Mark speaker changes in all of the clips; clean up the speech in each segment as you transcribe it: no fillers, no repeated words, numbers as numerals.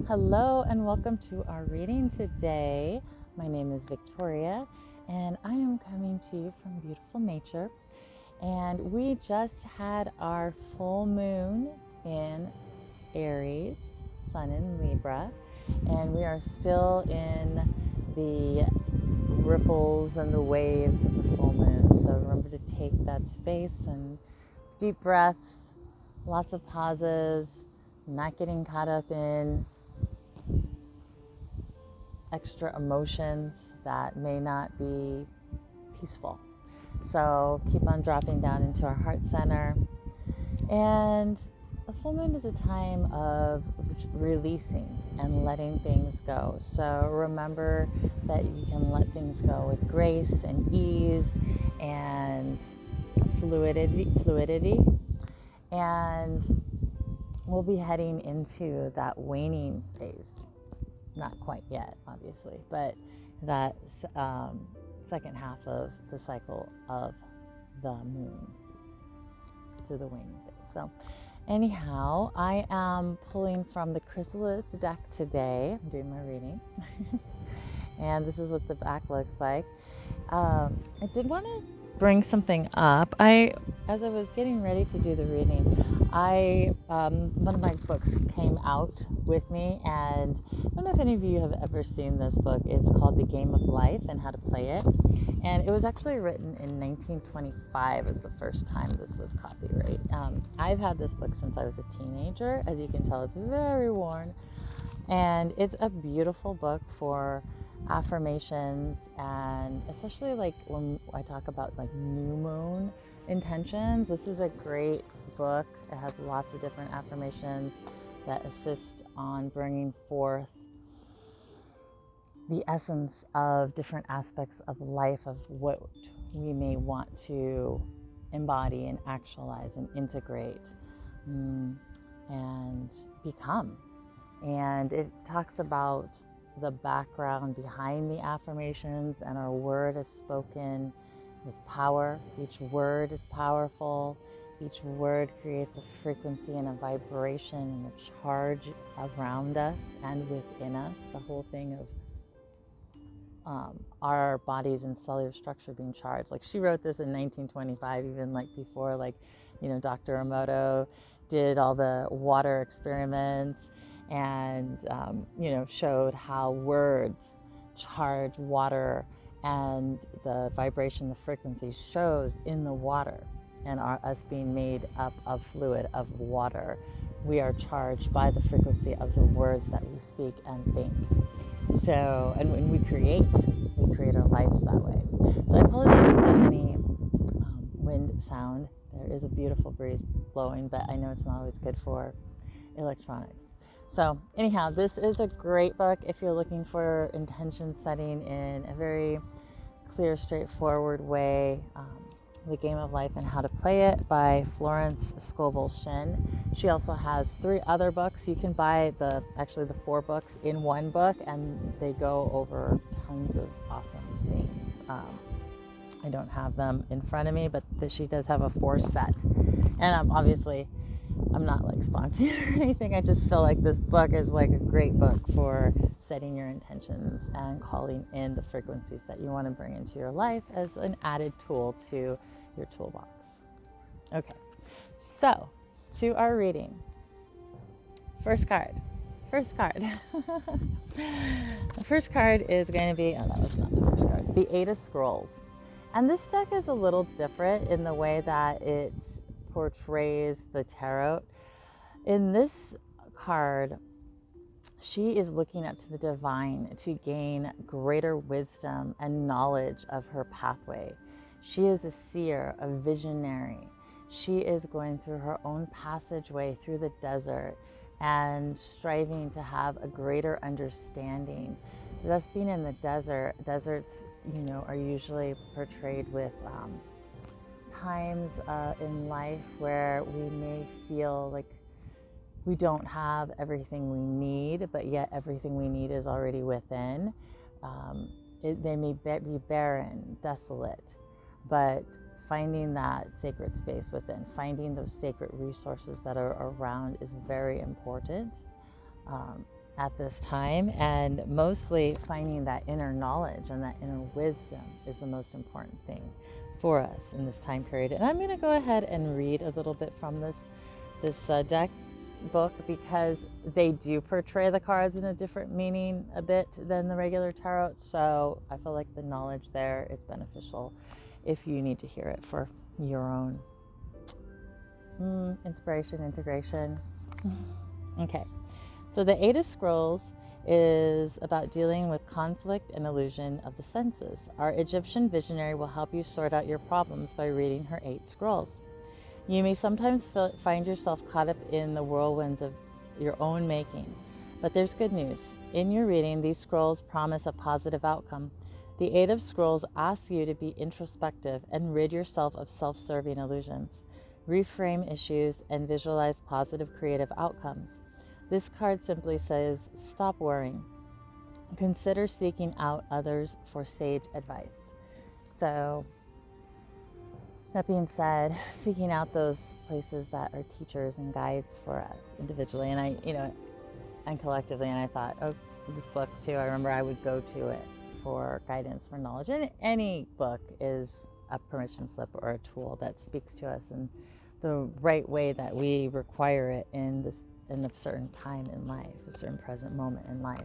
Speaker 1: Hello and welcome to our reading today. My name is Victoria and I am coming to you from beautiful nature. And we just had our full moon in Aries, Sun in Libra, and we are still in the ripples and the waves of the full moon. So remember to take that space and deep breaths, lots of pauses, not getting caught up in extra emotions that may not be peaceful. So keep on dropping down into our heart center. And the full moon is a time of releasing and letting things go. So remember that you can let things go with grace and ease and fluidity. And we'll be heading into that waning phase. Not quite yet, obviously, but that second half of the cycle of the moon through the waning phase. So anyhow, I am pulling from the Chrysalis deck today. I'm doing my reading. And this is what the back looks like. I did want to bring something up. As I was getting ready to do the reading, one of my books came out with me, and I don't know if any of you have ever seen this book. It's called The Game of Life and How to Play It, and it was actually written in 1925 as the first time this was copyrighted. I've had this book since I was a teenager. As you can tell, it's very worn, and it's a beautiful book for affirmations, and especially like when I talk about like new moon intentions. This is a great book. It has lots of different affirmations that assist on bringing forth the essence of different aspects of life, of what we may want to embody and actualize and integrate and become. And it talks about the background behind the affirmations, and our word is spoken with power. Each word is powerful. Each word creates a frequency and a vibration and a charge around us and within us. The whole thing of our bodies and cellular structure being charged. Like, she wrote this in 1925, even like before, like, Dr. Emoto did all the water experiments and, showed how words charge water, and the vibration, the frequency shows in the water, and us being made up of fluid, of water. We are charged by the frequency of the words that we speak and think. So, and when we create our lives that way. So I apologize if there's any wind sound. There is a beautiful breeze blowing, but I know it's not always good for electronics. So anyhow, this is a great book if you're looking for intention setting in a very clear, straightforward way. The Game of Life and How to Play It by Florence Scovel Shinn. She also has 3 other books. You can buy the 4 books in one book, and they go over tons of awesome things. I don't have them in front of me, but she does have a 4 set. And obviously, I'm not like sponsoring or anything. I just feel like this book is like a great book for setting your intentions and calling in the frequencies that you want to bring into your life as an added tool to your toolbox. Okay, so to our reading. First card. The first card is going to be, that was not the first card, the 8 of Scrolls. And this deck is a little different in the way that it portrays the tarot. In this card, she is looking up to the divine to gain greater wisdom and knowledge of her pathway. She is a seer, a visionary. She is going through her own passageway through the desert and striving to have a greater understanding. Thus, being in the deserts, are usually portrayed with times in life where we may feel like we don't have everything we need, but yet everything we need is already within. They may be barren, desolate, but finding that sacred space within, finding those sacred resources that are around is very important. at this time, and mostly finding that inner knowledge and that inner wisdom is the most important thing for us in this time period. And I'm going to go ahead and read a little bit from this deck book, because they do portray the cards in a different meaning a bit than the regular tarot. So I feel like the knowledge there is beneficial if you need to hear it for your own inspiration, integration. Okay, so the Eight of Scrolls is about dealing with conflict and illusion of the senses. Our Egyptian visionary will help you sort out your problems by reading her 8 scrolls. You may sometimes find yourself caught up in the whirlwinds of your own making, but there's good news. In your reading, these scrolls promise a positive outcome. The 8 of Scrolls asks you to be introspective and rid yourself of self-serving illusions. Reframe issues and visualize positive creative outcomes. This card simply says, stop worrying. Consider seeking out others for sage advice. So, that being said, seeking out those places that are teachers and guides for us individually, and collectively. And I thought, oh, this book too, I remember I would go to it for guidance, for knowledge. And any book is a permission slip or a tool that speaks to us in the right way that we require it in a certain time in life, a certain present moment in life.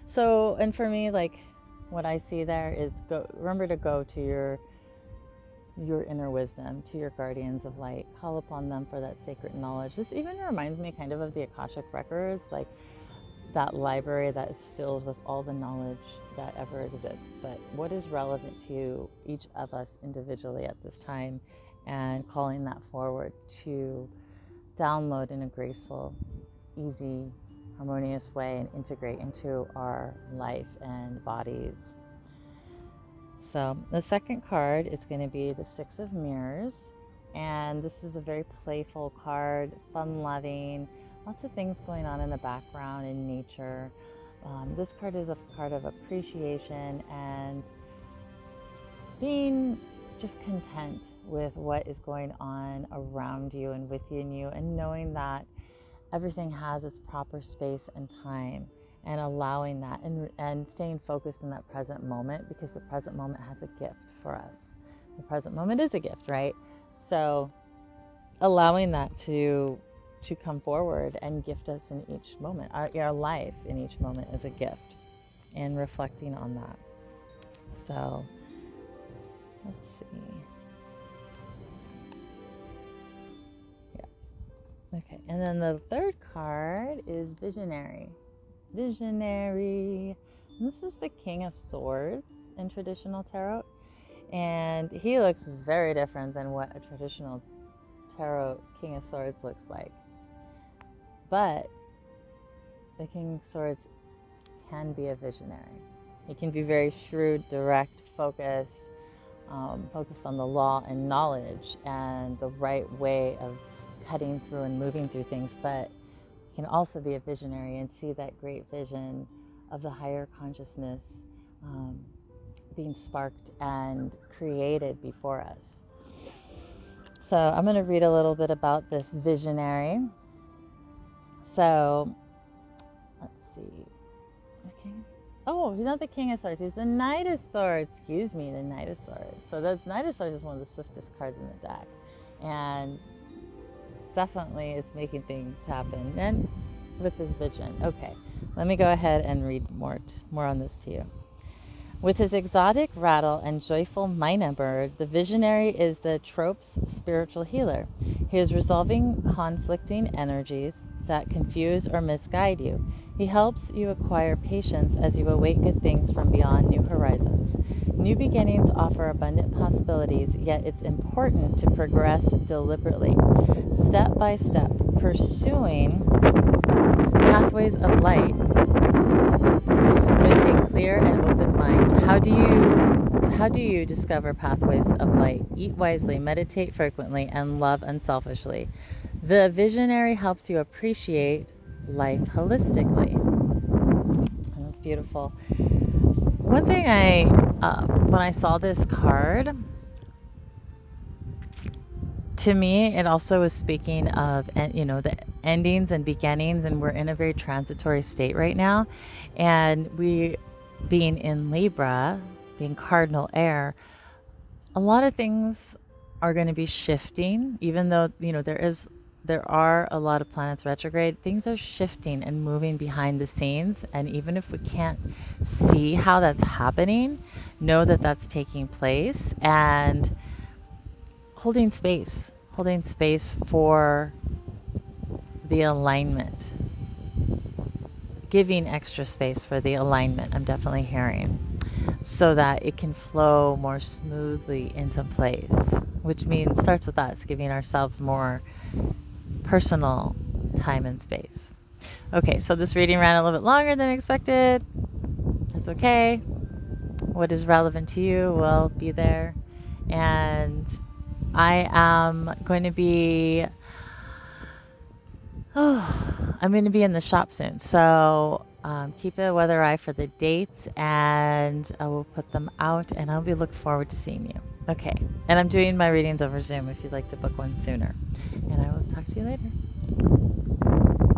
Speaker 1: So, and for me, like, what I see there is remember to go to your inner wisdom, to your guardians of light. Call upon them for that sacred knowledge. This even reminds me kind of the Akashic Records, like that library that is filled with all the knowledge that ever exists. But what is relevant to each of us individually at this time, and calling that forward to download in a graceful, easy, harmonious way and integrate into our life and bodies. So the second card is going to be the Six of Mirrors, and this is a very playful card, fun-loving, lots of things going on in the background in nature. This card is a card of appreciation and being just content with what is going on around you and within you, and knowing that everything has its proper space and time, and allowing that and staying focused in that present moment, because the present moment has a gift for us. The present moment is a gift, right? So allowing that to come forward and gift us in each moment. Our life in each moment is a gift, and reflecting on that. So let's see. Yeah. Okay. And then the third card is Visionary. Visionary. And this is the King of Swords in traditional tarot. And he looks very different than what a traditional tarot King of Swords looks like. But the King of Swords can be a visionary. He can be very shrewd, direct, focused, focused on the law and knowledge and the right way of cutting through and moving through things, but can also be a visionary and see that great vision of the higher consciousness being sparked and created before us. So I'm going to read a little bit about this visionary. So let's see. Oh, he's not the King of Swords. He's the Knight of Swords. Excuse me, the Knight of Swords. So the Knight of Swords is one of the swiftest cards in the deck, and definitely is making things happen. And with his vision. Okay, let me go ahead and read more on this to you. With his exotic rattle and joyful mynah bird, the visionary is the trope's spiritual healer. He is resolving conflicting energies that confuse or misguide you. He helps you acquire patience as you await good things from beyond new horizons. New beginnings offer abundant possibilities, yet it's important to progress deliberately, step by step, pursuing pathways of light with a clear and open mind. How do you discover pathways of light? Eat wisely, meditate frequently, and love unselfishly. The visionary helps you appreciate life holistically. And that's beautiful. One thing when I saw this card, to me, it also was speaking of, the endings and beginnings, and we're in a very transitory state right now. And we, being in Libra, being cardinal air, a lot of things are going to be shifting, even though, there are a lot of planets retrograde. Things are shifting and moving behind the scenes. And even if we can't see how that's happening, know that that's taking place, and holding space for the alignment, giving extra space for the alignment, I'm definitely hearing, so that it can flow more smoothly into place, which means starts with us giving ourselves more personal time and space. Okay, so this reading ran a little bit longer than expected. That's okay. What is relevant to you will be there. And I am going to be I'm going to be in the shop soon, so keep a weather eye for the dates, and I will put them out, and I'll be looking forward to seeing you. Okay, and I'm doing my readings over Zoom if you'd like to book one sooner, and I will talk to you later.